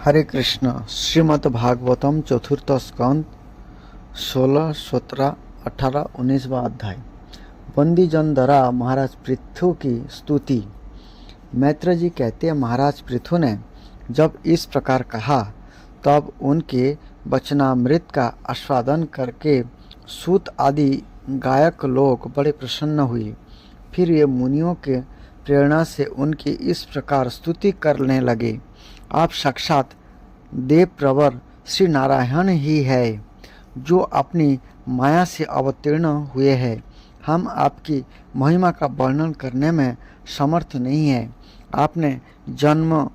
हरे कृष्ण। श्रीमद् भागवतम चतुर्थ स्कंद 16, 17, 18, 19वां अध्याय। बंदी जन द्वारा महाराज पृथु की स्तुति। मैत्र जी कहते हैं, महाराज पृथु ने जब इस प्रकार कहा तब उनके वचनामृत का आस्वादन करके सूत आदि गायक लोग बड़े प्रसन्न हुए। फिर ये मुनियों के प्रेरणा से उनकी इस प्रकार स्तुति करने लगे। आप साक्षात देव प्रवर श्री नारायण ही है, जो अपनी माया से अवतीर्ण हुए हैं। हम आपकी महिमा का वर्णन करने में समर्थ नहीं है। आपने जन्म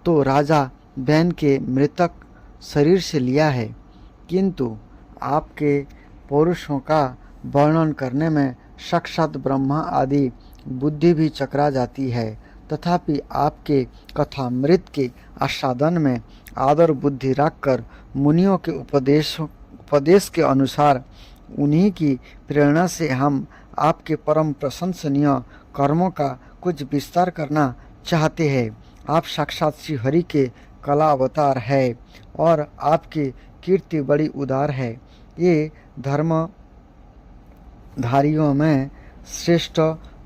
तो राजा बैन के मृतक शरीर से लिया है, किंतु आपके पौरुषों का वर्णन करने में साक्षात ब्रह्मा आदि बुद्धि भी चकरा जाती है। तथापि आपके कथामृत के आस्वादन में आदर बुद्धि रखकर मुनियों के उपदेश के अनुसार उन्हीं की प्रेरणा से हम आपके परम प्रशंसनीय कर्मों का कुछ विस्तार करना चाहते हैं। आप साक्षात श्री हरि के कला अवतार है और आपकी कीर्ति बड़ी उदार है। ये धर्मधारियों में श्रेष्ठ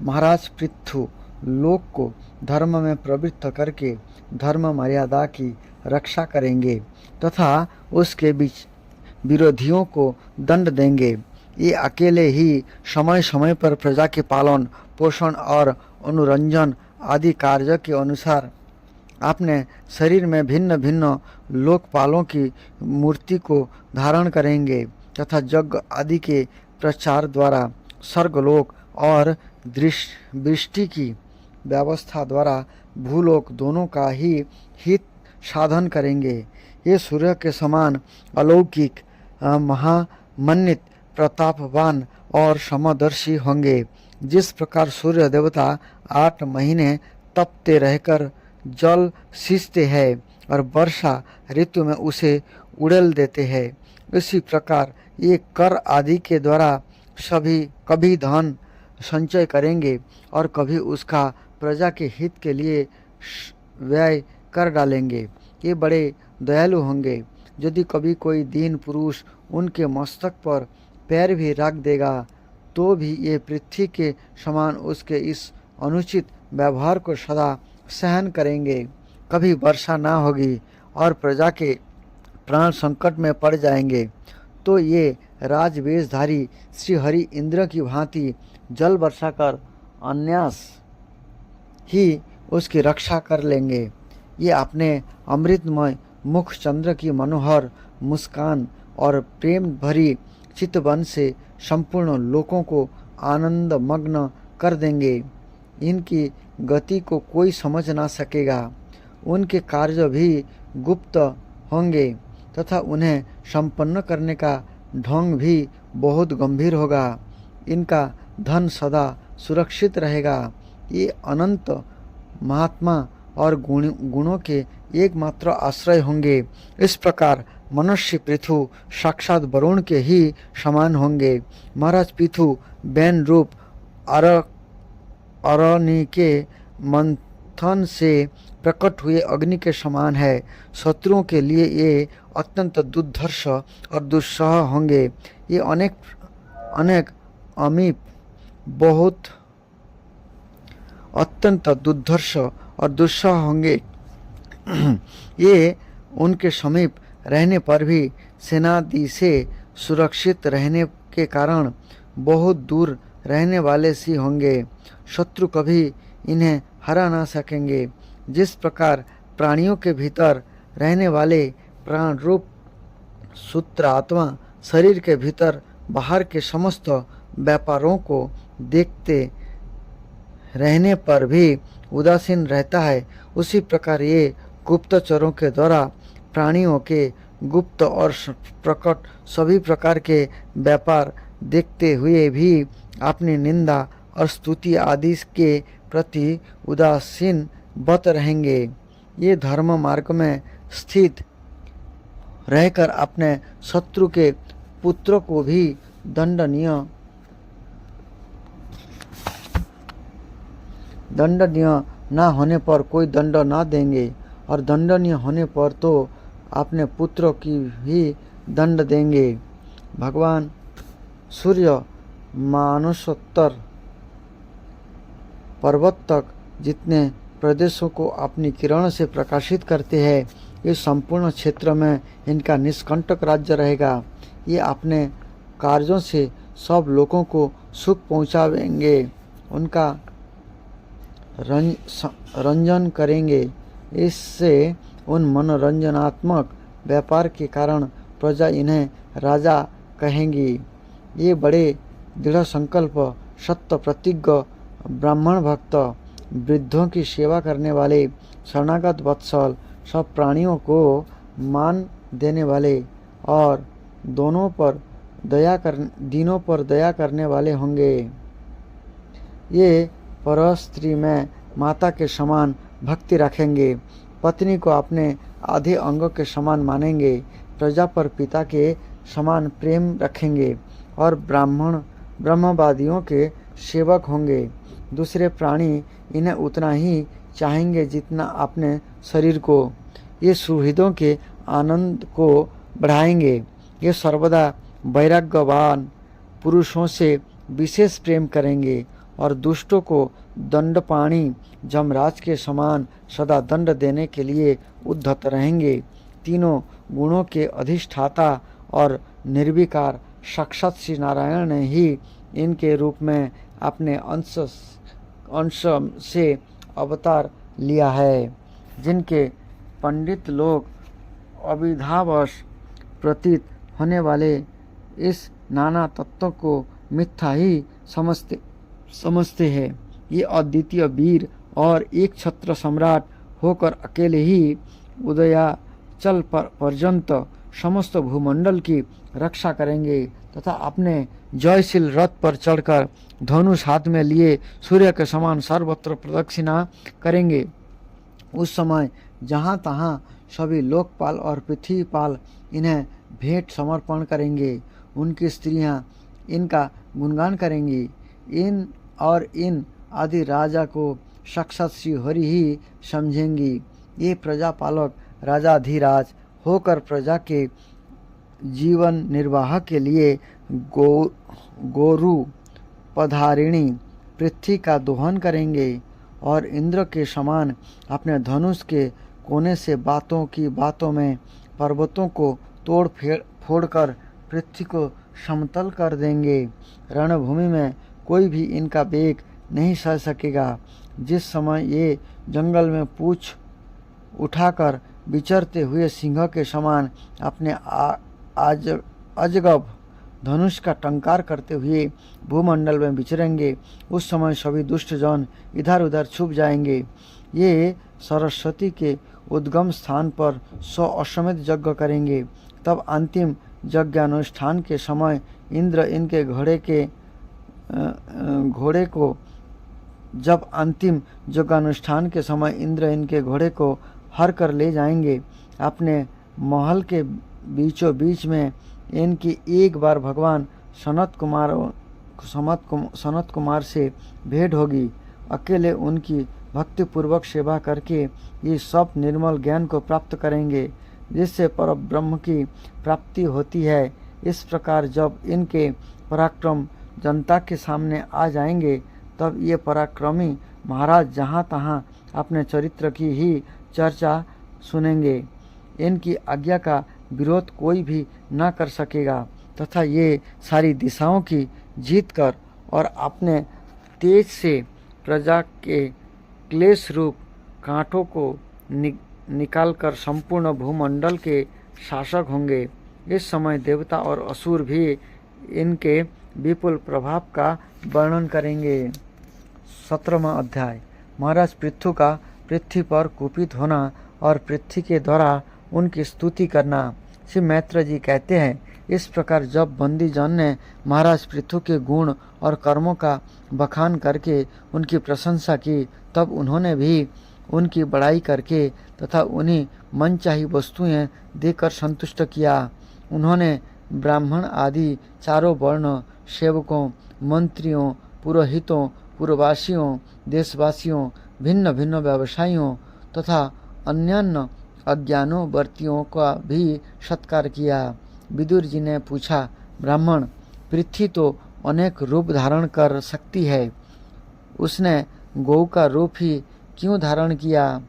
महाराज पृथु लोक को धर्म में प्रवृत्त करके धर्म मर्यादा की रक्षा करेंगे तथा उसके बीच विरोधियों को दंड देंगे। ये अकेले ही समय समय पर प्रजा के पालन पोषण और अनुरंजन आदि कार्य के अनुसार अपने शरीर में भिन्न भिन्न लोकपालों की मूर्ति को धारण करेंगे तथा यज्ञ आदि के प्रचार द्वारा स्वर्गलोक और वृष्टि की व्यवस्था द्वारा भूलोक दोनों का ही हित साधन करेंगे। ये सूर्य के समान अलौकिक महामन्वित प्रतापवान और समदर्शी होंगे। जिस प्रकार सूर्य देवता 8 महीने तपते रहकर जल सींचते हैं और वर्षा ऋतु में उसे उड़ेल देते हैं, इसी प्रकार ये कर आदि के द्वारा सभी कभी धन संचय करेंगे और कभी उसका प्रजा के हित के लिए व्यय कर डालेंगे। ये बड़े दयालु होंगे। यदि कभी कोई दीन पुरुष उनके मस्तक पर पैर भी रख देगा तो भी ये पृथ्वी के समान उसके इस अनुचित व्यवहार को सदा सहन करेंगे। कभी वर्षा ना होगी और प्रजा के प्राण संकट में पड़ जाएंगे तो ये राजवेशधारी श्री हरि इंद्र की भांति जल वर्षा कर अन्यास ही उसकी रक्षा कर लेंगे। ये अपने अमृतमय मुख चंद्र की मनोहर मुस्कान और प्रेम भरी चितवन से संपूर्ण लोकों को आनंद मग्न कर देंगे। इनकी गति को कोई समझ ना सकेगा। उनके कार्य भी गुप्त होंगे तथा उन्हें संपन्न करने का ढंग भी बहुत गंभीर होगा। इनका धन सदा सुरक्षित रहेगा। ये अनंत महात्मा और गुणों के एकमात्र आश्रय होंगे। इस प्रकार मनुष्य पृथु साक्षात वरुण के ही समान होंगे। महाराज पृथु बैन रूप अरणी के मंथन से प्रकट हुए अग्नि के समान है। शत्रुओं के लिए ये अत्यंत दुर्धर्ष और दुस्सह होंगे। ये अनेक अमीप बहुत अत्यंत दुर्धर्ष और दुस्सह होंगे। ये उनके समीप रहने पर भी सेनादि से सुरक्षित रहने के कारण बहुत दूर रहने वाले सी होंगे। शत्रु कभी इन्हें हरा ना सकेंगे। जिस प्रकार प्राणियों के भीतर रहने वाले प्राण रूप सूत्र आत्मा शरीर के भीतर बाहर के समस्त व्यापारों को देखते रहने पर भी उदासीन रहता है, उसी प्रकार ये गुप्तचरों के द्वारा प्राणियों के गुप्त और प्रकट सभी प्रकार के व्यापार देखते हुए भी अपनी निंदा और स्तुति आदि के प्रति उदासीन बत रहेंगे। ये धर्म मार्ग में स्थित रहकर अपने शत्रु के पुत्र को भी दंडनीय न होने पर कोई दंड न देंगे और दंडनीय होने पर तो अपने पुत्रों की भी दंड देंगे। भगवान सूर्य मानसोत्तर पर्वत तक जितने प्रदेशों को अपनी किरण से प्रकाशित करते हैं, इस संपूर्ण क्षेत्र में इनका निष्कंटक राज्य रहेगा। ये अपने कार्यों से सब लोगों को सुख पहुंचाएंगे, उनका रंजन करेंगे। इससे उन मनोरंजनात्मक व्यापार के कारण प्रजा इन्हें राजा कहेंगी। ये बड़े दृढ़ संकल्प, सत्य प्रतिज्ञ, ब्राह्मण भक्त, वृद्धों की सेवा करने वाले, शरणागत वत्सल, सब प्राणियों को मान देने वाले और दोनों पर दीनों पर दया करने वाले होंगे। ये पर स्त्री में माता के समान भक्ति रखेंगे, पत्नी को अपने आधे अंगों के समान मानेंगे, प्रजा पर पिता के समान प्रेम रखेंगे और ब्रह्मवादियों के सेवक होंगे। दूसरे प्राणी इन्हें उतना ही चाहेंगे जितना अपने शरीर को। ये सुहृदों के आनंद को बढ़ाएंगे। ये सर्वदा वैराग्यवान पुरुषों से विशेष प्रेम करेंगे और दुष्टों को दंडपाणी जमराज के समान सदा दंड देने के लिए उद्धत रहेंगे। तीनों गुणों के अधिष्ठाता और निर्विकार साक्षात श्री नारायण ने ही इनके रूप में अपने अंश से अवतार लिया है। जिनके पंडित लोग अविद्यावश प्रतीत होने वाले इस नाना तत्वों को मिथ्या ही समझते हैं, ये अद्वितीय वीर और एक छत्र सम्राट होकर अकेले ही उदयाचल पर्यंत समस्त भूमंडल की रक्षा करेंगे तथा अपने जयशील रथ पर चढ़कर धनुष हाथ में लिए सूर्य के समान सर्वत्र प्रदक्षिणा करेंगे। उस समय जहाँ तहाँ सभी लोकपाल और पृथ्वीपाल इन्हें भेंट समर्पण करेंगे। उनकी स्त्रियां इनका गुणगान करेंगी। इन आदि राजा को साक्षात श्री हरि ही समझेंगी। ये प्रजापालक राजाधिराज होकर प्रजा के जीवन निर्वाह के लिए गोरु पधारिणी पृथ्वी का दोहन करेंगे और इंद्र के समान अपने धनुष के कोने से बातों में पर्वतों को तोड़ फोड़ कर पृथ्वी को समतल कर देंगे। रणभूमि में कोई भी इनका वेग नहीं सह सकेगा। जिस समय ये जंगल में पूंछ उठाकर विचरते हुए सिंह के समान अपने अजगब धनुष का टंकार करते हुए भूमंडल में विचरेंगे, उस समय सभी दुष्ट जन इधर उधर छुप जाएंगे। ये सरस्वती के उद्गम स्थान पर 100 अश्वमेध यज्ञ करेंगे। तब अंतिम यज्ञानुष्ठान के समय इंद्र इनके घोड़े को हर कर ले जाएंगे। अपने महल के बीचों बीच में इनकी एक बार भगवान सनत कुमार से भेंट होगी। अकेले उनकी भक्तिपूर्वक सेवा करके ये सब निर्मल ज्ञान को प्राप्त करेंगे, जिससे परब्रह्म की प्राप्ति होती है। इस प्रकार जब इनके पराक्रम जनता के सामने आ जाएंगे, तब ये पराक्रमी महाराज जहाँ तहाँ अपने चरित्र की ही चर्चा सुनेंगे। इनकी आज्ञा का विरोध कोई भी न कर सकेगा तथा ये सारी दिशाओं की जीत कर और अपने तेज से प्रजा के क्लेश रूप कांटों को निकालकर संपूर्ण भूमंडल के शासक होंगे। इस समय देवता और असुर भी इनके विपुल प्रभाव का वर्णन करेंगे। 17वां अध्याय। महाराज पृथु का पृथ्वी पर कुपित होना और पृथ्वी के द्वारा उनकी स्तुति करना। श्री मैत्र जी कहते हैं, इस प्रकार जब बंदी जन ने महाराज पृथु के गुण और कर्मों का बखान करके उनकी प्रशंसा की, तब उन्होंने भी उनकी बड़ाई करके तथा उन्हें मनचाही वस्तुएं देकर संतुष्ट किया। उन्होंने ब्राह्मण आदि चारों वर्ण, सेवकों, मंत्रियों, पुरोहितों, पुरवासियों, देशवासियों, भिन्न भिन्न व्यवसायियों तथा अन्यान्य अज्ञानों वर्तियों का भी सत्कार किया। विदुर जी ने पूछा, ब्राह्मण, पृथ्वी तो अनेक रूप धारण कर सकती है, उसने गौ का रूप ही क्यों धारण किया?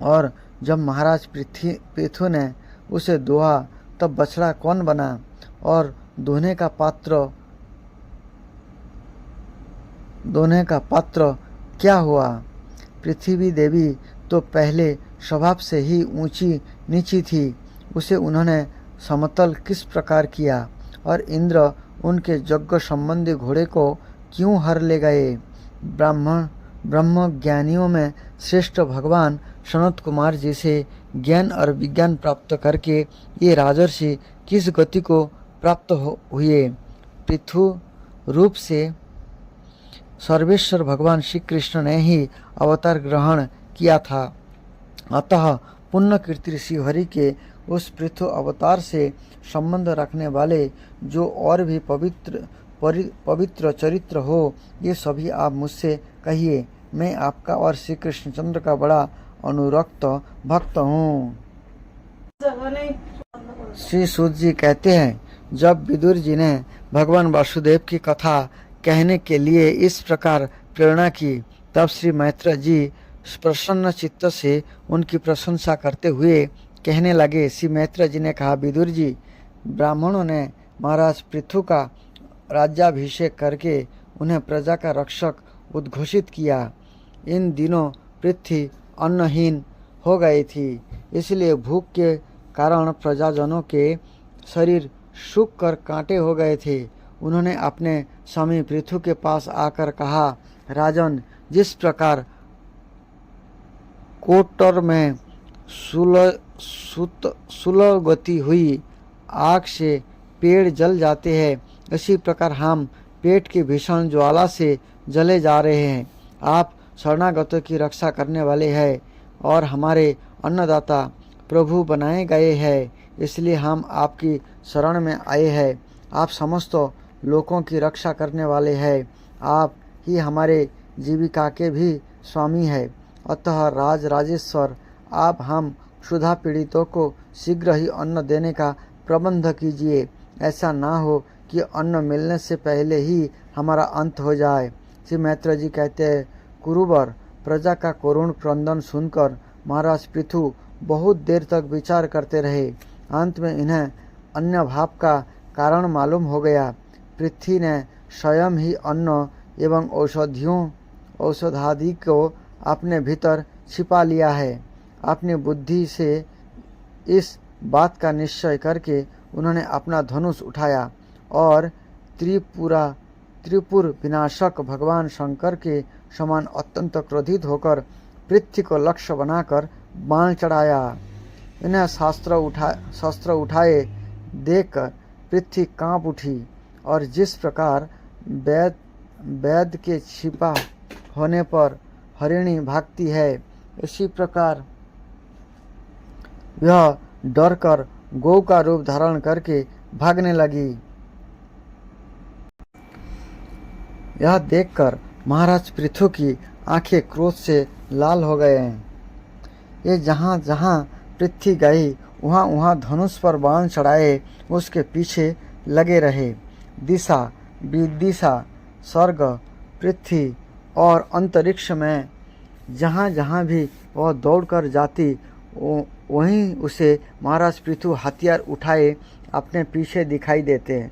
और जब महाराज पृथु ने उसे दोहा तब बछड़ा कौन बना और दोहने का पात्र क्या हुआ? पृथ्वी देवी तो पहले स्वभाव से ही ऊंची नीची थी, उसे उन्होंने समतल किस प्रकार किया? और इंद्र उनके यज्ञ संबंधी घोड़े को क्यों हर ले गए? ब्रह्म ज्ञानियों में श्रेष्ठ भगवान सनत कुमार जी से ज्ञान और विज्ञान प्राप्त करके ये राजर्षि किस गति को प्राप्त हुए? पृथु रूप से सर्वेश्वर भगवान श्री कृष्ण ने ही अवतार ग्रहण किया था। अतः पुण्य कीर्ति श्रीहरि के उस पृथु अवतार से संबंध रखने वाले जो और भी पवित्र चरित्र हो, ये सभी आप मुझसे कहिए। मैं आपका और श्री कृष्णचंद्र का बड़ा अनुरक्त भक्त हूँ। श्री सूत जी कहते हैं, जब विदुर जी ने भगवान वासुदेव की कथा कहने के लिए इस प्रकार प्रेरणा की, तब श्री मैत्र जी प्रसन्न चित्त से उनकी प्रशंसा करते हुए कहने लगे। श्री मैत्र जी ने कहा, विदुर जी, ब्राह्मणों ने महाराज पृथु का राज्याभिषेक करके उन्हें प्रजा का रक्षक उद्घोषित किया। इन दिनों पृथ्वी अन्नहीन हो गई थी, इसलिए भूख के कारण प्रजाजनों के शरीर सूख कर कांटे हो गए थे। उन्होंने अपने स्वामी पृथु के पास आकर कहा, राजन, जिस प्रकार कोटर में सुलगती हुई आग से पेड़ जल जाते हैं, इसी प्रकार हम पेट की भीषण ज्वाला से जले जा रहे हैं। आप शरणागतों की रक्षा करने वाले हैं और हमारे अन्नदाता प्रभु बनाए गए हैं, इसलिए हम आपकी शरण में आए हैं। आप समस्त लोगों की रक्षा करने वाले हैं, आप ही हमारे जीविका के भी स्वामी हैं। अतः राजेश्वर, आप हम क्षुधा पीड़ितों को शीघ्र ही अन्न देने का प्रबंध कीजिए। ऐसा ना हो कि अन्न मिलने से पहले ही हमारा अंत हो जाए। श्री मैत्र जी कहते हैं, कुरुवर, प्रजा का करुण क्रंदन सुनकर महाराज पृथु बहुत देर तक विचार करते रहे। अंत में इन्हें अन्य भाव का कारण मालूम हो गया। पृथ्वी ने स्वयं ही अन्न एवं औषधादि को अपने भीतर छिपा लिया है। अपनी बुद्धि से इस बात का निश्चय करके उन्होंने अपना धनुष उठाया और त्रिपुर विनाशक भगवान शंकर के समान अत्यंत क्रोधित होकर पृथ्वी को लक्ष्य बनाकर बाण चढ़ाया। इन्हें शस्त्र उठाए देखकर पृथ्वी कांप उठी और जिस प्रकार वैद के छिपा होने पर हरिणी भागती है, इसी प्रकार यह डरकर गौ का रूप धारण करके भागने लगी। यह देखकर महाराज पृथु की आंखें क्रोध से लाल हो गए। ये जहाँ जहाँ पृथ्वी गई वहाँ वहाँ धनुष पर बाण चढ़ाए उसके पीछे लगे रहे। दिशा विदिशा, स्वर्ग, पृथ्वी और अंतरिक्ष में जहाँ जहाँ भी वह दौड़कर जाती, वहीं उसे महाराज पृथु हथियार उठाए अपने पीछे दिखाई देते।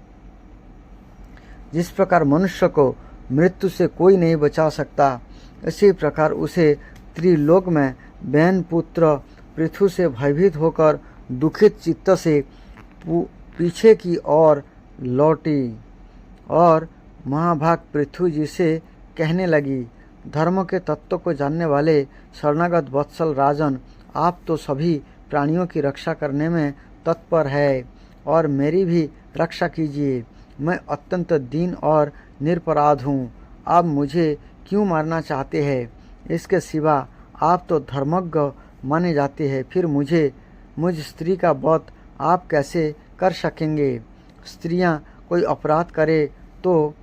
जिस प्रकार मनुष्य को मृत्यु से कोई नहीं बचा सकता, इसी प्रकार उसे त्रिलोक में बहन पुत्र पृथु से भयभीत होकर दुखित चित्त से पीछे की ओर लौटी और महाभाग पृथु जी से कहने लगी, धर्म के तत्व को जानने वाले शरणागत वत्सल राजन, आप तो सभी प्राणियों की रक्षा करने में तत्पर है और मेरी भी रक्षा कीजिए। मैं अत्यंत दीन और निरपराध हूँ। आप मुझे क्यों मारना चाहते हैं? इसके सिवा आप तो धर्मज्ञ माने जाते हैं, फिर मुझ स्त्री का वध आप कैसे कर सकेंगे? स्त्रियां कोई अपराध करे तो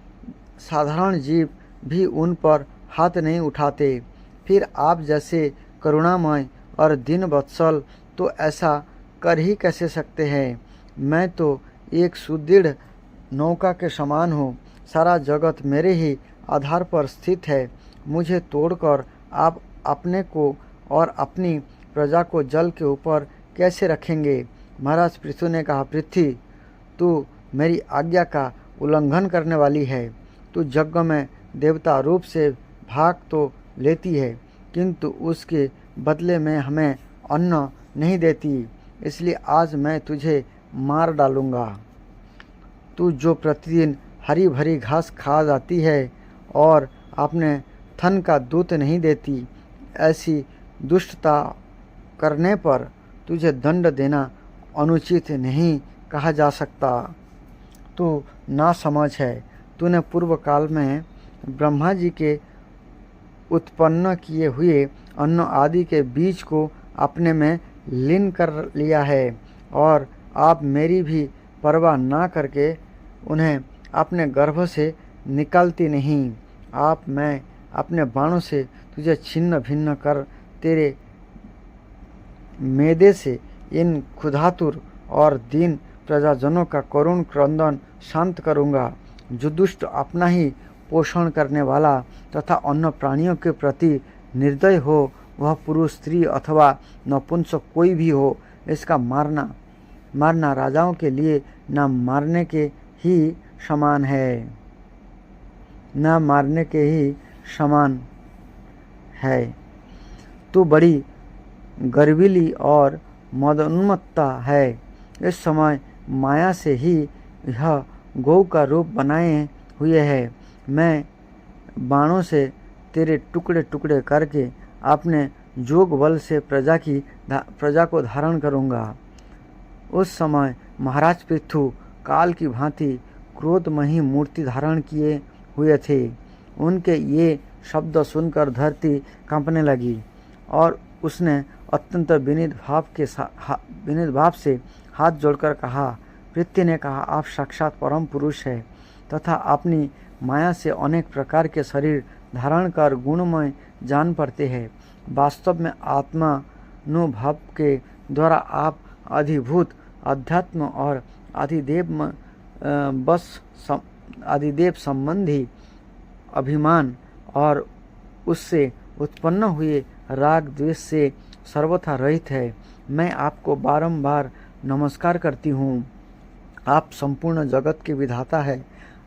साधारण जीव भी उन पर हाथ नहीं उठाते, फिर आप जैसे करुणामय और दिन वत्सल तो ऐसा कर ही कैसे सकते हैं। मैं तो एक सुदृढ़ नौका के समान हूँ। सारा जगत मेरे ही आधार पर स्थित है। मुझे तोड़कर आप अपने को और अपनी प्रजा को जल के ऊपर कैसे रखेंगे। महाराज पृथु ने कहा, पृथ्वी, तू मेरी आज्ञा का उल्लंघन करने वाली है। तू यज्ञ में देवता रूप से भाग तो लेती है, किंतु उसके बदले में हमें अन्न नहीं देती। इसलिए आज मैं तुझे मार डालूंगा। तू जो प्रतिदिन हरी भरी घास खा जाती है और अपने थन का दूध नहीं देती, ऐसी दुष्टता करने पर तुझे दंड देना अनुचित नहीं कहा जा सकता। तू नासमझ है। तूने पूर्व काल में ब्रह्मा जी के उत्पन्न किए हुए अन्न आदि के बीज को अपने में लीन कर लिया है और आप मेरी भी परवाह ना करके उन्हें अपने गर्भ से निकालती नहीं। मैं अपने बाणों से तुझे छिन्न भिन्न कर तेरे मैदे से इन क्षुधातुर और दीन प्रजाजनों का करुण क्रंदन शांत करूँगा। जो दुष्ट अपना ही पोषण करने वाला तथा अन्य प्राणियों के प्रति निर्दय हो, वह पुरुष, स्त्री अथवा नपुंसक कोई भी हो, इसका मारना राजाओं के लिए न मारने के ही समान है, न मारने के ही समान है। तू बड़ी गर्वीली और मदोन्मत्ता है। इस समय माया से ही यह गौ का रूप बनाए हुए है। मैं बाणों से तेरे टुकड़े टुकड़े करके अपने जोग बल से प्रजा को धारण करूँगा। उस समय महाराज पृथु काल की भांति क्रोधमयी मूर्ति धारण किए हुए थे। उनके ये शब्द सुनकर धरती कांपने लगी और उसने अत्यंत विनीत भाव से हाथ जोड़कर कहा। पृथ्वी ने कहा, आप साक्षात परम पुरुष है तथा अपनी माया से अनेक प्रकार के शरीर धारण कर गुणमय जान पड़ते हैं। वास्तव में आत्मानुभव के द्वारा आप अधिभूत अध्यात्म और अधिदेव संबंधी अभिमान और उससे उत्पन्न हुए राग द्वेष से सर्वथा रहित है। मैं आपको बारंबार नमस्कार करती हूँ। आप संपूर्ण जगत के विधाता है।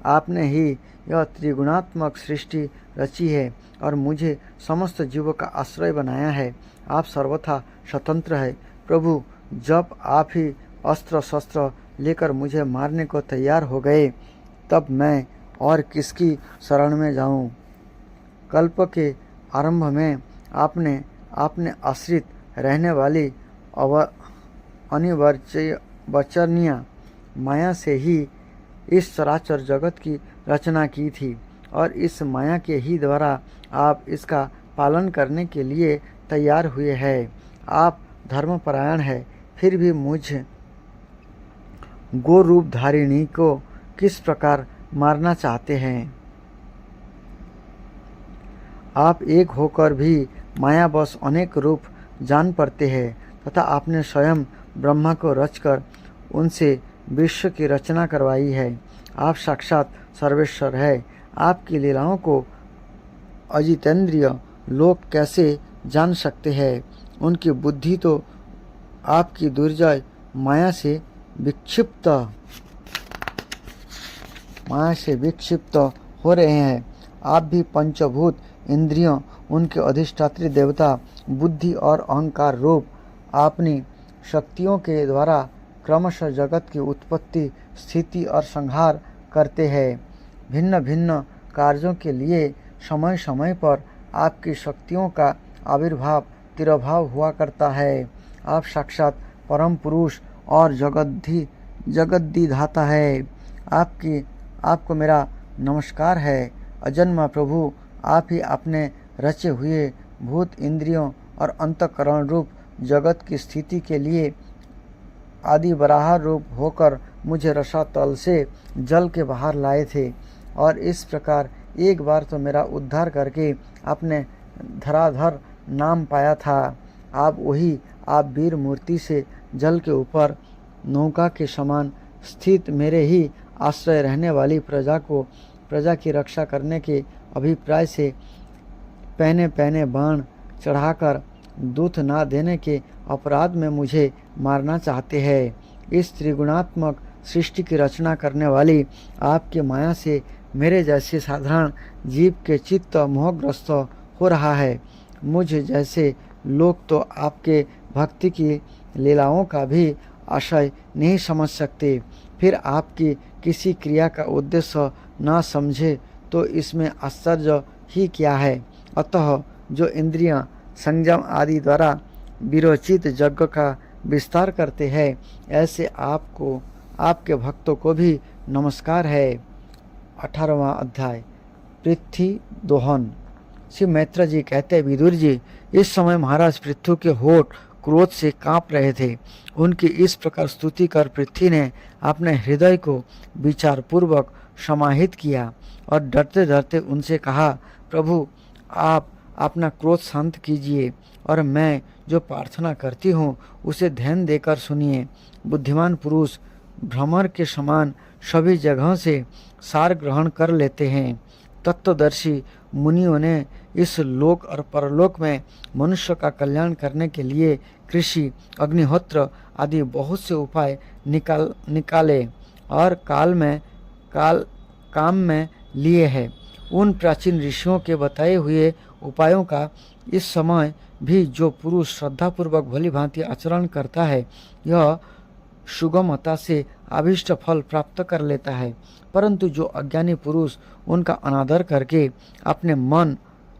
आपने ही यह त्रिगुणात्मक सृष्टि रची है और मुझे समस्त जीवों का आश्रय बनाया है। आप सर्वथा स्वतंत्र है। प्रभु, जब आप ही अस्त्र शस्त्र लेकर मुझे मारने को तैयार हो गए, तब मैं और किसकी शरण में जाऊं? कल्प के आरंभ में आपने आश्रित रहने वाली अनिर्वचनीय माया से ही इस चराचर जगत की रचना की थी और इस माया के ही द्वारा आप इसका पालन करने के लिए तैयार हुए हैं। आप धर्मपरायण है, फिर भी मुझ गो रूप धारिणी को किस प्रकार मारना चाहते हैं? आप एक होकर भी मायावश अनेक रूप जान पड़ते हैं तथा आपने स्वयं ब्रह्मा को रचकर उनसे विश्व की रचना करवाई है। आप साक्षात सर्वेश्वर है। आपकी लीलाओं को अजितेंद्रिय लोग कैसे जान सकते हैं? उनकी बुद्धि तो आपकी दुर्जय माया से विक्षिप्त हो रहे हैं। आप भी पंचभूत इंद्रियों, उनके अधिष्ठात्री देवता, बुद्धि और अहंकार रूप अपनी शक्तियों के द्वारा क्रमशः जगत की उत्पत्ति, स्थिति और संहार करते हैं। भिन्न भिन्न कार्यों के लिए समय समय पर आपकी शक्तियों का आविर्भाव तिरोभाव हुआ करता है। आप साक्षात परम पुरुष और जगद्दिधाता है। आपको मेरा नमस्कार है। अजन्मा प्रभु, आप ही अपने रचे हुए भूत, इंद्रियों और अंतःकरण रूप जगत की स्थिति के लिए आदि वराह रूप होकर मुझे रसातल से जल के बाहर लाए थे और इस प्रकार एक बार तो मेरा उद्धार करके अपने धराधर नाम पाया था। आप वीर मूर्ति से जल के ऊपर नौका के समान स्थित मेरे ही आश्रय रहने वाली प्रजा की रक्षा करने के अभिप्राय से पहने पहने बाण चढ़ाकर दूत ना देने के अपराध में मुझे मारना चाहते हैं। इस त्रिगुणात्मक सृष्टि की रचना करने वाली आपकी माया से मेरे जैसे साधारण जीव के चित्त मोहग्रस्त हो रहा है। मुझ जैसे लोग तो आपके भक्ति की लीलाओं का भी आशय नहीं समझ सकते, फिर आपकी किसी क्रिया का उद्देश्य ना समझे तो इसमें आश्चर्य ही क्या है। अतः जो इंद्रियां संयम आदि द्वारा विरोचित यज्ञ का विस्तार करते हैं, ऐसे आपको आपके भक्तों को भी नमस्कार है। 18वां अध्याय पृथ्वी दोहन। श्री मैत्र जी कहते, विदुर जी, इस समय महाराज पृथु के होठ क्रोध से कांप रहे थे। उनकी इस प्रकार स्तुति कर पृथ्वी ने अपने हृदय को विचारपूर्वक समाहित किया और डरते डरते उनसे कहा, प्रभु आप अपना क्रोध शांत कीजिए और मैं जो प्रार्थना करती हूँ उसे ध्यान देकर सुनिए। बुद्धिमान पुरुष भ्रमर के समान सभी जगहों से सार ग्रहण कर लेते हैं। तत्वदर्शी मुनियों ने इस लोक और परलोक में मनुष्य का कल्याण करने के लिए कृषि, अग्निहोत्र आदि बहुत से उपाय निकाले और काम में लिए हैं। उन प्राचीन ऋषियों के बताए हुए उपायों का इस समय भी जो पुरुष श्रद्धापूर्वक भली भांति आचरण करता है, यह सुगमता से अभीष्ट फल प्राप्त कर लेता है। परंतु जो अज्ञानी पुरुष उनका अनादर करके अपने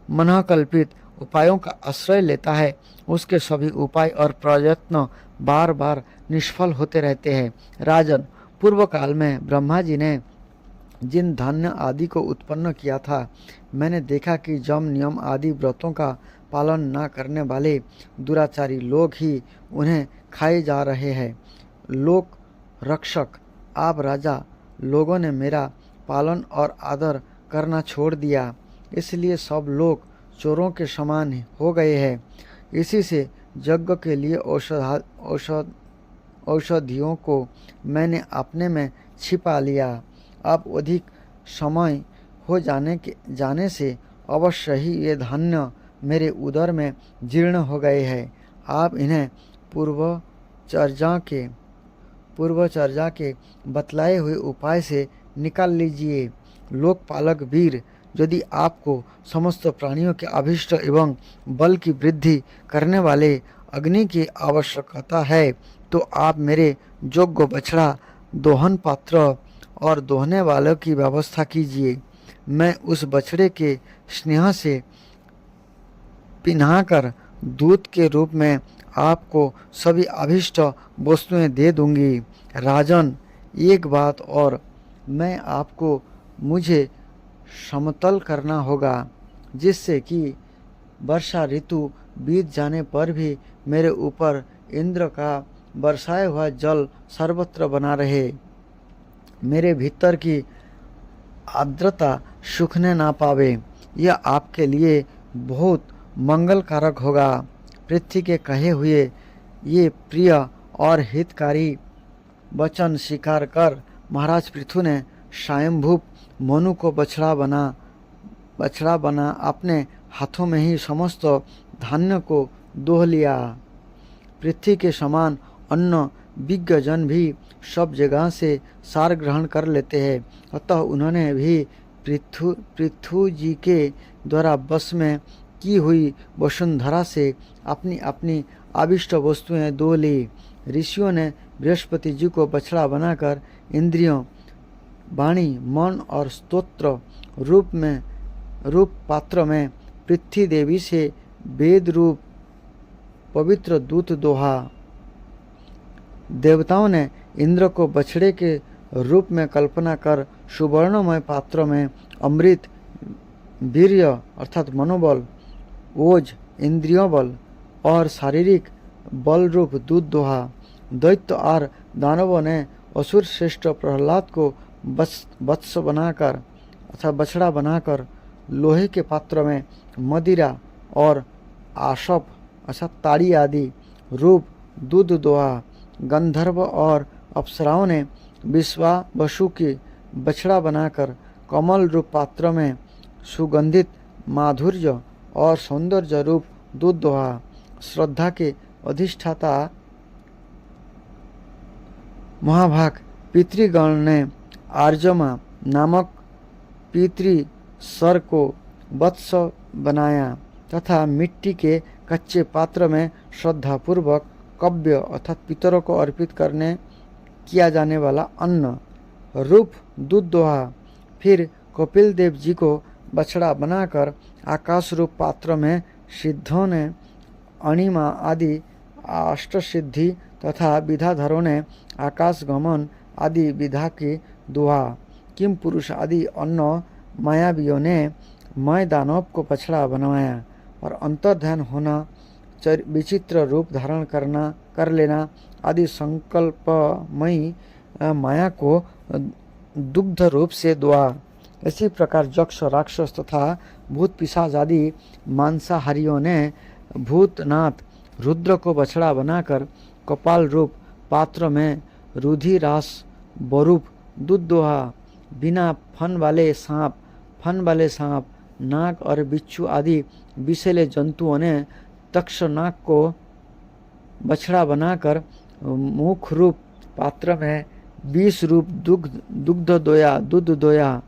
मनकल्पित उपायों का आश्रय लेता है, उसके सभी उपाय और प्रयत्न बार बार निष्फल होते रहते हैं। राजन, पूर्व काल में ब्रह्मा जी ने जिन धान्य आदि को उत्पन्न किया था, मैंने देखा कि जम नियम आदि व्रतों का पालन न करने वाले दुराचारी लोग ही उन्हें खाए जा रहे हैं। लोक रक्षक आप राजा लोगों ने मेरा पालन और आदर करना छोड़ दिया, इसलिए सब लोग चोरों के समान हो गए हैं। इसी से यज्ञ के लिए औषधियों को मैंने अपने में छिपा लिया। अब अधिक समय हो जाने से अवश्य ही ये धान्य मेरे उदर में जीर्ण हो गए हैं। आप इन्हें पूर्वचर्या के बतलाए हुए उपाय से निकाल लीजिए। लोकपालक वीर, यदि आपको समस्त प्राणियों के अभिष्ट एवं बल की वृद्धि करने वाले अग्नि की आवश्यकता है, तो आप मेरे योग्य बछड़ा, दोहन पात्र और दोहने वालों की व्यवस्था कीजिए। मैं उस बछड़े के स्नेह से पिन्हाकर दूध के रूप में आपको सभी अभिष्ट वस्तुएं दे दूंगी। राजन, एक बात और, मैं आपको मुझे समतल करना होगा, जिससे कि वर्षा ऋतु बीत जाने पर भी मेरे ऊपर इंद्र का बरसाया हुआ जल सर्वत्र बना रहे, मेरे भीतर की आर्द्रता सूखने ना पावे। यह आपके लिए बहुत मंगलकारक होगा। पृथ्वी के कहे हुए ये प्रिय और हितकारी वचन स्वीकार कर महाराज पृथु ने स्वयंभू मनु को बछड़ा बना अपने हाथों में ही समस्त धान्य को दोह लिया। पृथ्वी के समान अन्य विज्ञ जन भी सब जगह से सार ग्रहण कर लेते हैं, अतः उन्होंने भी पृथु जी के द्वारा बस में की हुई वसुंधरा से अपनी अपनी आविष्ट वस्तुएं दो ली। ऋषियों ने बृहस्पति जी को बछड़ा बनाकर इंद्रियों, वाणी, मन और स्तोत्र रूप पात्र में पृथ्वी देवी से वेद रूप पवित्र दूत दोहा। देवताओं ने इंद्र को बछड़े के रूप में कल्पना कर सुवर्णमय पात्र में अमृत, वीर्य अर्थात मनोबल, ओज इंद्रियों बल और शारीरिक बल रूप दूध दोहा। दैत्य और दानवों ने असुर श्रेष्ठ प्रहलाद को वत्स बनाकर अथवा बछड़ा बनाकर लोहे के पात्र में मदिरा और आशप अर्थात ताड़ी आदि रूप दूध दोहा गंधर्व और अप्सराओं ने विश्वावसु की बछड़ा बनाकर कमल रूप पात्र में सुगंधित माधुर्य और सौंदर्य रूप दूध दोहा श्रद्धा के अधिष्ठाता महाभाग पितृगण ने आर्जमा नामक पितृ सर को वत्स बनाया तथा मिट्टी के कच्चे पात्र में श्रद्धापूर्वक कव्य अर्थात पितरों को अर्पित करने किया जाने वाला अन्न रूप दूध दोहा। फिर कपिल देव जी को बछड़ा बनाकर आकाश रूप पात्र में सिद्धों ने अणिमा आदि अष्टसिद्धि तथा विधाधरों ने आकाश गमन आदि विधा की दुहा किम पुरुष आदि अन्य मायावियों ने मय दानव को बछड़ा बनवाया और अंतर्ध्यान होना विचित्र रूप धारण कर लेना आदि संकल्पमयी माया को दुग्ध रूप से दुआ। इसी प्रकार यक्ष राक्षस तथा भूत पिशाच आदि मांसाहारियों ने भूतनाथ रुद्र को बछड़ा बनाकर कपाल रूप पात्र में रुधिरास बरूप दूध दोहा। बिना फन वाले सांप नाग और बिच्छू आदि विषैले जंतुओं ने तक्षनाग को बछड़ा बनाकर मुख रूप पात्र में 20 रूप दूध दोया।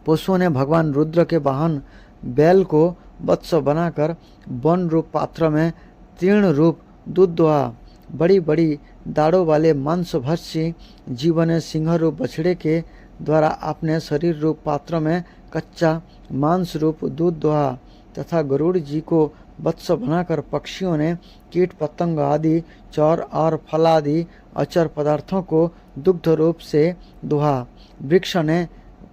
पशुओं ने भगवान रुद्र के वाहन बैल को वत्स बनाकर वन रूप पात्र में तीर्ण रूप दूध दोहा। बड़ी बड़ी दाढ़ों वाले मांसभक्षी जीवों ने सिंह रूप बछड़े के द्वारा अपने शरीर रूप पात्र में कच्चा मांस रूप दूध दोहा तथा गरुड़ जी को वत्स बनाकर पक्षियों ने कीट पतंग आदि चौर और फल आदि अचर पदार्थों को दुग्ध रूप से दोहा। वृक्ष ने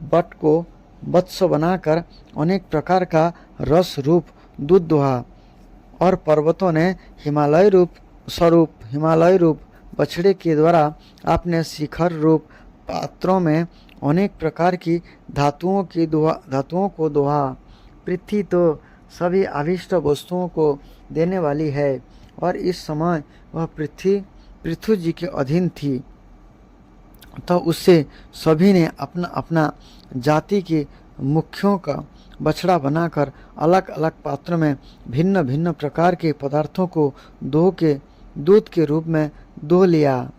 बट को वत्स बनाकर अनेक प्रकार का रस रूप दूध दोहा और पर्वतों ने हिमालय रूप बछड़े के द्वारा अपने शिखर रूप पात्रों में अनेक प्रकार की धातुओं को दोहा। पृथ्वी तो सभी अभीष्ट वस्तुओं को देने वाली है और इस समय वह पृथ्वी जी के अधीन थी, तो उससे सभी ने अपना अपना जाति के मुख्यों का बछड़ा बनाकर अलग अलग पात्र में भिन्न भिन्न प्रकार के पदार्थों को दूध के रूप में दो लिया।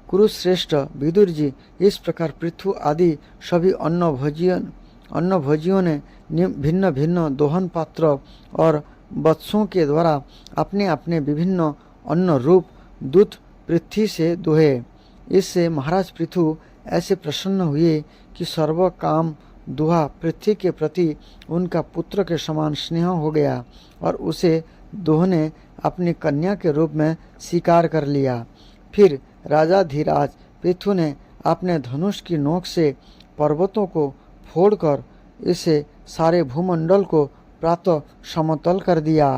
कुरुश्रेष्ठ विदुर जी, इस प्रकार पृथु आदि सभी अन्नभोजियों ने भिन्न भिन्न दोहन पात्र और वत्सों के द्वारा अपने अपने विभिन्न अन्न रूप दूध पृथ्वी से दोहे। इससे महाराज पृथु ऐसे प्रसन्न हुए कि सर्व काम दुहा पृथ्वी के प्रति उनका पुत्र के समान स्नेह हो गया और उसे दोहने अपनी कन्या के रूप में स्वीकार कर लिया। फिर राजा धीराज पृथु ने अपने धनुष की नोक से पर्वतों को फोड़कर इसे सारे भूमंडल को प्रातः समतल कर दिया।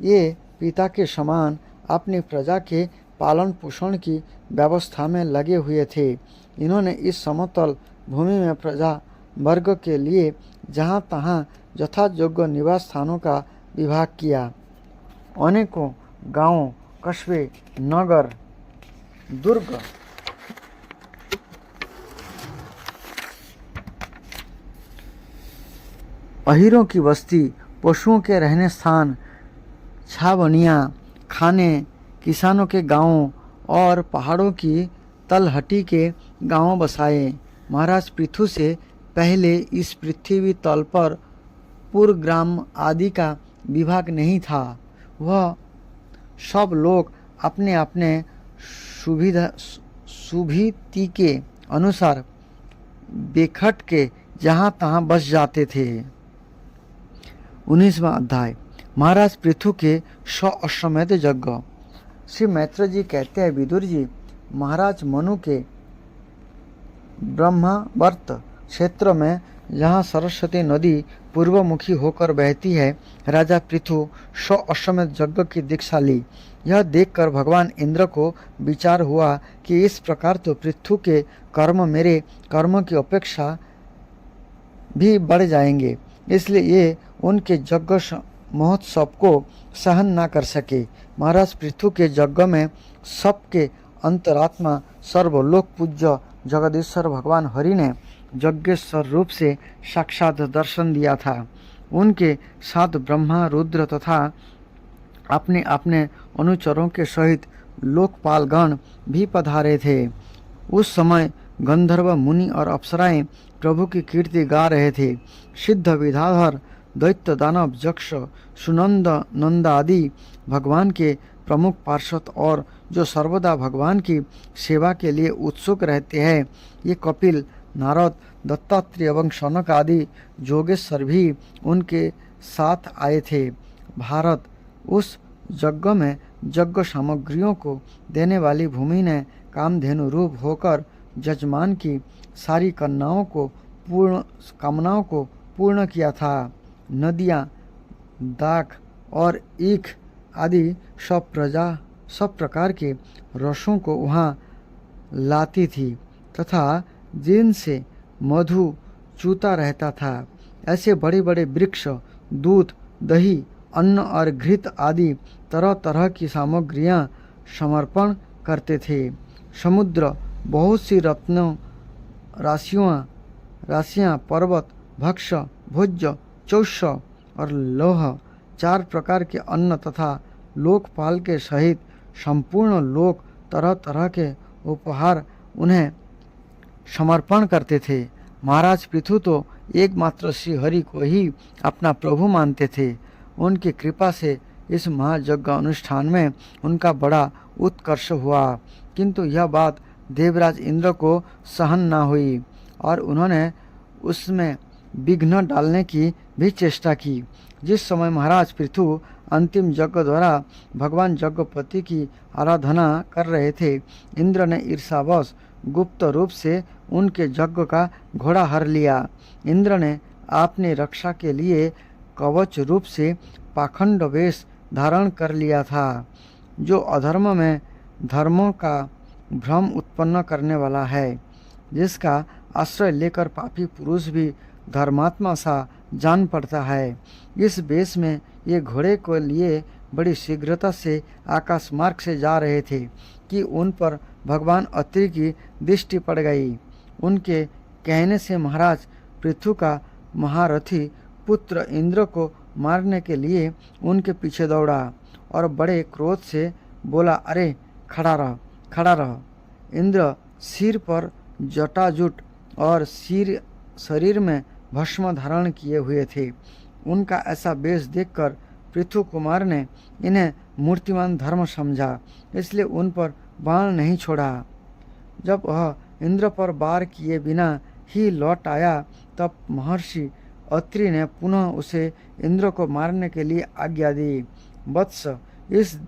ये पिता के समान अपनी प्रजा के पालन पोषण की व्यवस्था में लगे हुए थे। इन्होंने इस समतल भूमि में प्रजा वर्ग के लिए जहाँ तहाँ यथायोग्य निवास स्थानों का विभाग किया। अनेकों गांवों, कस्बे, नगर, दुर्ग, अहीरों की बस्ती, पशुओं के रहने स्थान, छावनियाँ, खाने, किसानों के गांवों और पहाड़ों की तलहटी के गांवों बसाए। महाराज पृथु से पहले इस पृथ्वी तल पर पुरग्राम आदि का विभाग नहीं था। वह सब लोग अपने अपने सुविधि के अनुसार बेखट के जहाँ तहाँ बस जाते थे। 19वां अध्याय। महाराज पृथु के 100 अश्वमेध यज्ञ। श्री मैत्र जी कहते हैं, विदुर जी, महाराज मनु के ब्रह्मावर्त क्षेत्र में जहाँ सरस्वती नदी पूर्वमुखी होकर बहती है, राजा पृथु 100 अश्वमेध यज्ञ की दीक्षा ली। यह देखकर भगवान इंद्र को विचार हुआ कि इस प्रकार तो पृथु के कर्म मेरे कर्म की अपेक्षा भी बढ़ जाएंगे, इसलिए ये उनके यज्ञ महोत्सव को सहन न कर सके। महाराज पृथु के यज्ञ में सबके अंतरात्मा सर्वलोक पूज्य जगदीश्वर भगवान हरि ने यज्ञेश्वर रूप से साक्षात दर्शन दिया था। उनके साथ ब्रह्मा, रुद्र तथा अपने अपने अनुचरों के सहित लोकपालगण भी पधारे थे। उस समय गंधर्व, मुनि और अप्सराएं प्रभु की कीर्ति गा रहे थे। सिद्ध, विद्याधर, दैत्य, दानव, यक्ष, सुनंद, नंद आदि भगवान के प्रमुख पार्षद और जो सर्वदा भगवान की सेवा के लिए उत्सुक रहते हैं, ये कपिल, नारद, दत्तात्रेय एवं शौनक आदि जोगेश्वर भी उनके साथ आए थे। भारत, उस यज्ञ में यज्ञ सामग्रियों को देने वाली भूमि ने कामधेनु रूप होकर जजमान की सारी कामनाओं को पूर्ण किया था। नदियाँ, दाख और ईख आदि सब प्रकार के रसों को वहाँ लाती थी तथा जिनसे मधु चूता रहता था। ऐसे बड़े बड़े वृक्ष दूध, दही, अन्न और घृत आदि तरह तरह की सामग्रियाँ समर्पण करते थे। समुद्र बहुत सी रत्नों राशियाँ, पर्वत, भक्ष्य, भोज्य, चौष्य और लौह, 4 प्रकार के अन्न तथा लोकपाल के सहित संपूर्ण लोक तरह तरह के उपहार उन्हें समर्पण करते थे। महाराज पृथु तो एकमात्र श्री हरि को ही अपना प्रभु मानते थे। उनकी कृपा से इस महायज्ञ अनुष्ठान में उनका बड़ा उत्कर्ष हुआ, किंतु यह बात देवराज इंद्र को सहन न हुई और उन्होंने उसमें विघ्न डालने की भी चेष्टा की। जिस समय महाराज पृथु अंतिम यज्ञ द्वारा भगवान यज्ञपति की आराधना कर रहे थे, इंद्र ने ईर्षावश गुप्त रूप से उनके यज्ञ का घोड़ा हर लिया। इंद्र ने अपनी रक्षा के लिए कवच रूप से पाखंड वेश धारण कर लिया था, जो अधर्म में धर्मों का भ्रम उत्पन्न करने वाला है, जिसका आश्रय लेकर पापी पुरुष भी धर्मात्मा सा जान पड़ता है। इस वेश में ये घोड़े को लिए बड़ी शीघ्रता से आकाश मार्ग से जा रहे थे कि उन पर भगवान अत्रि की दृष्टि पड़ गई। उनके कहने से महाराज पृथु का महारथी पुत्र इंद्र को मारने के लिए उनके पीछे दौड़ा और बड़े क्रोध से बोला, अरे खड़ा रह, खड़ा रह। इंद्र सिर पर जटाजुट और शरीर में भस्म धारण किए हुए थे। उनका ऐसा वेश देखकर पृथु कुमार ने इन्हें मूर्तिमान धर्म समझा, इसलिए उन पर बाण नहीं छोड़ा। जब वह इंद्र पर वार किए बिना ही लौट आया, तब महर्षि अत्रि ने पुनः उसे इंद्र को मारने के लिए आज्ञा दी। वत्स, इस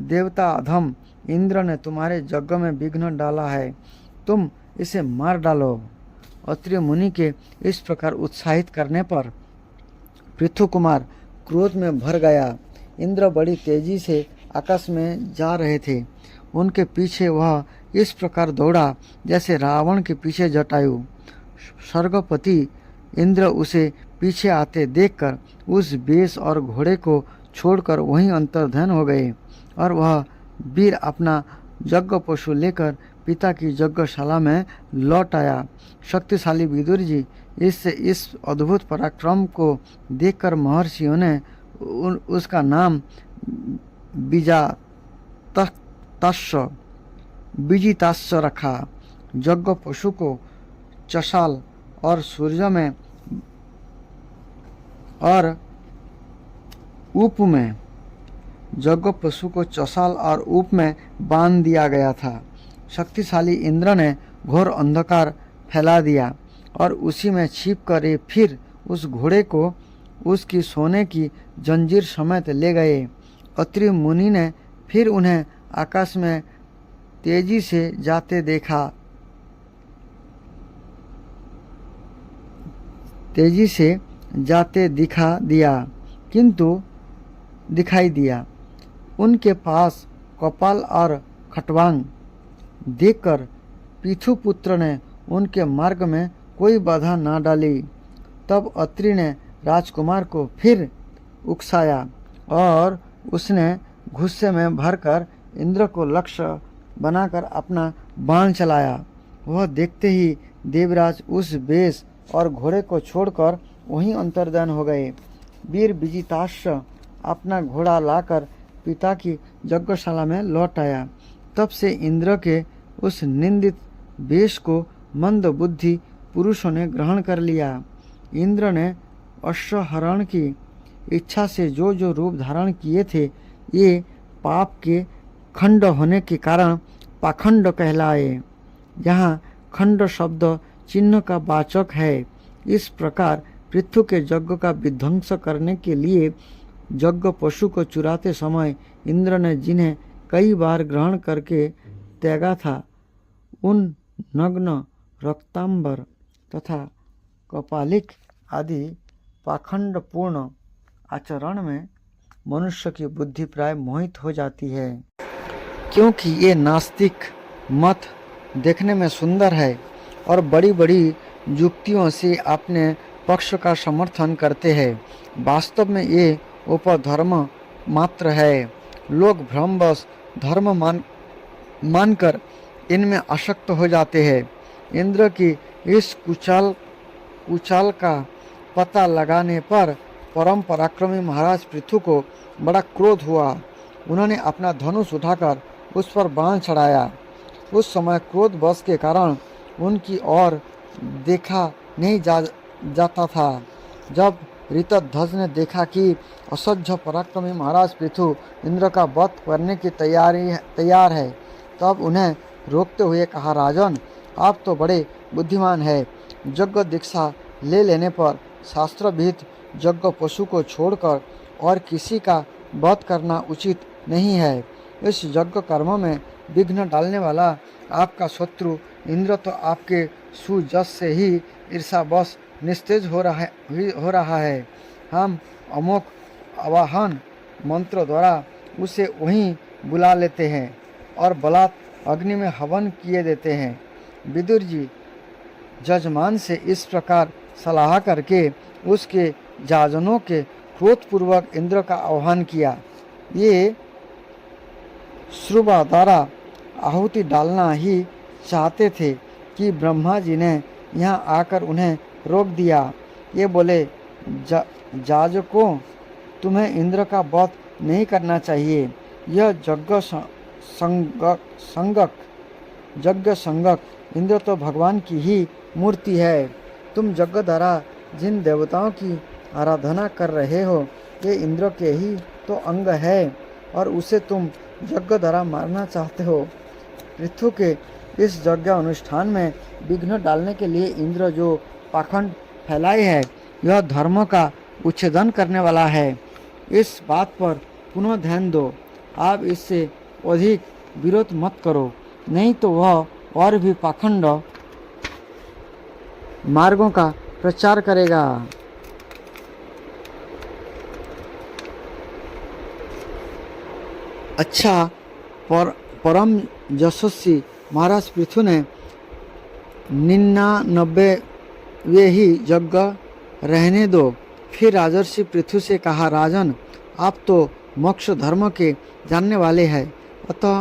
देवता अधम इंद्र ने तुम्हारे यज्ञ में विघ्न डाला है, तुम इसे मार डालो। अत्रि मुनि के इस प्रकार उत्साहित करने पर पृथु कुमार क्रोध में भर गया। इंद्र बड़ी तेजी से आकाश में जा रहे थे। उनके पीछे वह इस प्रकार दौड़ा जैसे रावण के पीछे जटायु। स्वर्गपति इंद्र उसे पीछे आते देखकर उस बेश और घोड़े को छोड़कर वहीं अंतर्धान हो गए और वह वीर अपना यज्ञ पशु लेकर पिता की यज्ञशाला में लौट आया। शक्तिशाली विदुर जी इस अद्भुत पराक्रम को देखकर महर्षियों ने उसका नाम विजिताश्व रखा। यज्ञ पशु को चशाल और सूर्य में और ऊप में यज्ञ पशु को चशाल और ऊप में बांध दिया गया था। शक्तिशाली इंद्र ने घोर अंधकार फैला दिया और उसी में छिप कर फिर उस घोड़े को उसकी सोने की जंजीर समेत ले गए। अत्रि मुनि ने फिर उन्हें आकाश में तेजी से जाते दिखाई दिया। उनके पास कपाल और खटवांग देखकर पृथु पुत्र ने उनके मार्ग में कोई बाधा न डाली। तब अत्रि ने राजकुमार को फिर उकसाया और उसने गुस्से में भरकर इंद्र को लक्ष्य बनाकर अपना बाण चलाया। वह देखते ही देवराज उस बेश और घोड़े को छोड़कर वहीं अंतर्धान हो गए। वीर विजिताश्व अपना घोड़ा लाकर पिता की यज्ञशाला में लौट आया। तब से इंद्र के उस निंदित वेश को मंद बुद्धि पुरुषों ने ग्रहण कर लिया। इंद्र ने अश्वहरण की इच्छा से जो जो रूप धारण किए थे, ये पाप के खंड होने के कारण पाखंड कहलाए। यहाँ खंड शब्द चिन्ह का वाचक है। इस प्रकार पृथु के यज्ञ का विध्वंस करने के लिए यज्ञ पशु को चुराते समय इंद्र ने जिन्हें कई बार ग्रहण करके त्यागा था, उन नग्न, रक्तांबर तथा कपालिक आदि पाखंडपूर्ण आचरण में मनुष्य की बुद्धि प्राय मोहित हो जाती है। क्योंकि ये नास्तिक मत देखने में सुंदर है और बड़ी बड़ी युक्तियों से अपने पक्ष का समर्थन करते हैं, वास्तव में ये उपधर्म मात्र है। लोग भ्रमवश धर्म मानकर इनमें आसक्त हो जाते हैं। इंद्र की इस कुचाल का पता लगाने पर परम पराक्रमी महाराज पृथु को बड़ा क्रोध हुआ। उन्होंने अपना धनुष उठाकर उस पर बाण चढ़ाया। उस समय क्रोध बस के कारण उनकी ओर देखा नहीं जाता था। जब ऋतध्वज ने देखा कि असह्य पराक्रमी महाराज पृथु इंद्र का वध करने की तैयार है, तब उन्हें रोकते हुए कहा, राजन, आप तो बड़े बुद्धिमान हैं। यज्ञ दीक्षा ले लेने पर शास्त्र विहित यज्ञ पशु को छोड़कर और किसी का वध करना उचित नहीं है। इस यज्ञ कर्म में विघ्न डालने वाला आपका शत्रु इंद्र तो आपके सुजस से ही ईर्षावश निस्तेज हो रहा है। हम अमोघ आवाहन मंत्र द्वारा उसे वहीं बुला लेते हैं और बलात् अग्नि में हवन किए देते हैं। विदुर जी जजमान से इस प्रकार सलाह करके उसके जाजनों के क्रोधपूर्वक इंद्र का आह्वान किया। ये श्रुवा द्वारा आहुति डालना ही चाहते थे कि ब्रह्मा जी ने यहाँ आकर उन्हें रोक दिया। ये बोले, जाजकों, तुम्हें इंद्र का वध नहीं करना चाहिए। यह यज्ञ संगक इंद्र तो भगवान की ही मूर्ति है। तुम यज्ञ द्वारा जिन देवताओं की आराधना कर रहे हो, ये इंद्र के ही तो अंग है और उसे तुम यज्ञ द्वारा मारना चाहते हो। पृथु के इस यज्ञ अनुष्ठान में विघ्न डालने के लिए इंद्र जो पाखंड फैलाए है, यह धर्म का उच्छेदन करने वाला है। इस बात पर पुनः ध्यान दो। आप इससे अधिक विरोध मत करो, नहीं तो वह और भी पाखंड मार्गों का प्रचार करेगा। अच्छा, परम यशस्वी महाराज पृथु ने 99वें ही यज्ञ रहने दो। फिर राजर्षि पृथु से कहा, राजन, आप तो मोक्ष धर्म के जानने वाले हैं, अतः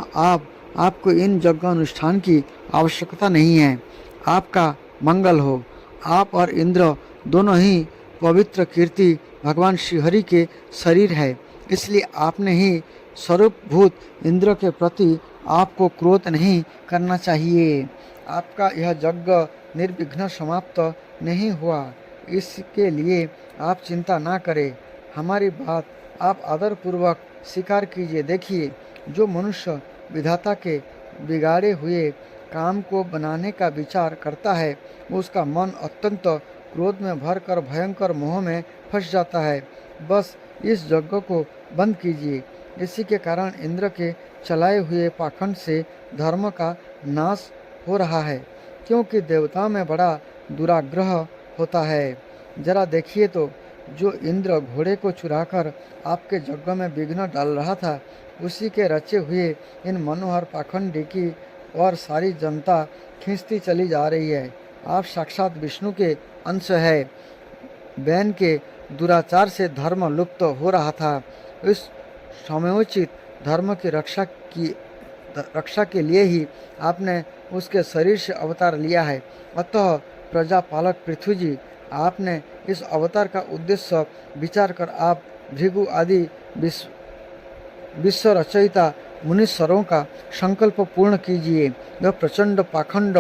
आपको इन यज्ञ अनुष्ठान की आवश्यकता नहीं है। आपका मंगल हो। आप और इंद्र दोनों ही पवित्र कीर्ति भगवान श्रीहरि के शरीर है, इसलिए आपने ही स्वरूपभूत इंद्र के प्रति आपको क्रोध नहीं करना चाहिए। आपका यह यज्ञ निर्विघ्न समाप्त नहीं हुआ, इसके लिए आप चिंता ना करें। हमारी बात आप आदरपूर्वक स्वीकार कीजिए। देखिए, जो मनुष्य विधाता के बिगाड़े हुए काम को बनाने का विचार करता है, उसका मन अत्यंत क्रोध में भरकर भयंकर मोह में फंस जाता है। बस इस यज्ञ को बंद कीजिए। इसी के कारण इंद्र के चलाए हुए पाखंड से धर्म का नाश हो रहा है, क्योंकि देवताओं में बड़ा दुराग्रह होता है। जरा देखिए तो, जो इंद्र घोड़े को चुराकर आपके यज्ञ में विघ्न डाल रहा था, उसी के रचे हुए इन मनोहर पाखंडी की और सारी जनता खींचती चली जा रही है। आप साक्षात विष्णु के अंश है। बैन के दुराचार से धर्म लुप्त हो रहा था। इस समयोचित धर्म की रक्षा के लिए ही आपने उसके शरीर से अवतार लिया है। अतः प्रजापालक पृथ्वी जी, आपने इस अवतार का उद्देश्य विचार कर आप भृगु आदि विश्व रचयिता मुनीश्वरों का संकल्प पूर्ण कीजिए। वह प्रचंड पाखंड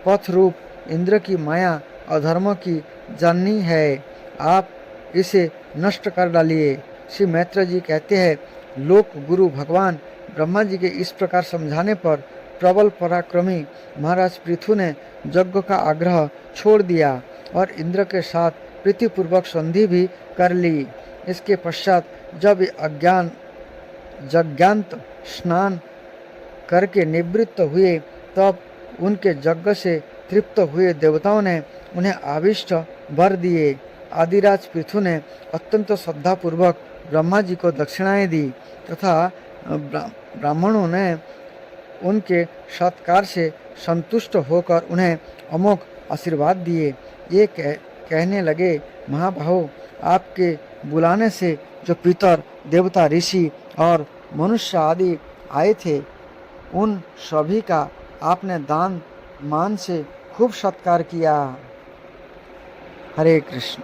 पथ रूप इंद्र की माया अधर्म की जननी है, आप इसे नष्ट कर डालिए। श्री मैत्र जी कहते हैं, लोक गुरु भगवान ब्रह्मा जी के इस प्रकार समझाने पर प्रबल पराक्रमी महाराज पृथु ने यज्ञ का आग्रह छोड़ दिया और इंद्र के साथ प्रीतिपूर्वक संधि भी कर ली। इसके पश्चात जब यज्ञांत स्नान करके निवृत्त हुए, तब उनके यज्ञ से तृप्त हुए देवताओं ने उन्हें आविष्ट वर दिए। आदिराज पृथु ने अत्यंत श्रद्धापूर्वक ब्रह्मा जी को दक्षिणाएं दी तथा ब्राह्मणों ने उनके सत्कार से संतुष्ट होकर उन्हें अमोघ आशीर्वाद दिए। ये कहने लगे, महाबाहो, आपके बुलाने से जो पितर देवता ऋषि और मनुष्य आदि आए थे, उन सभी का आपने दान मान से खूब सत्कार किया। हरे कृष्ण।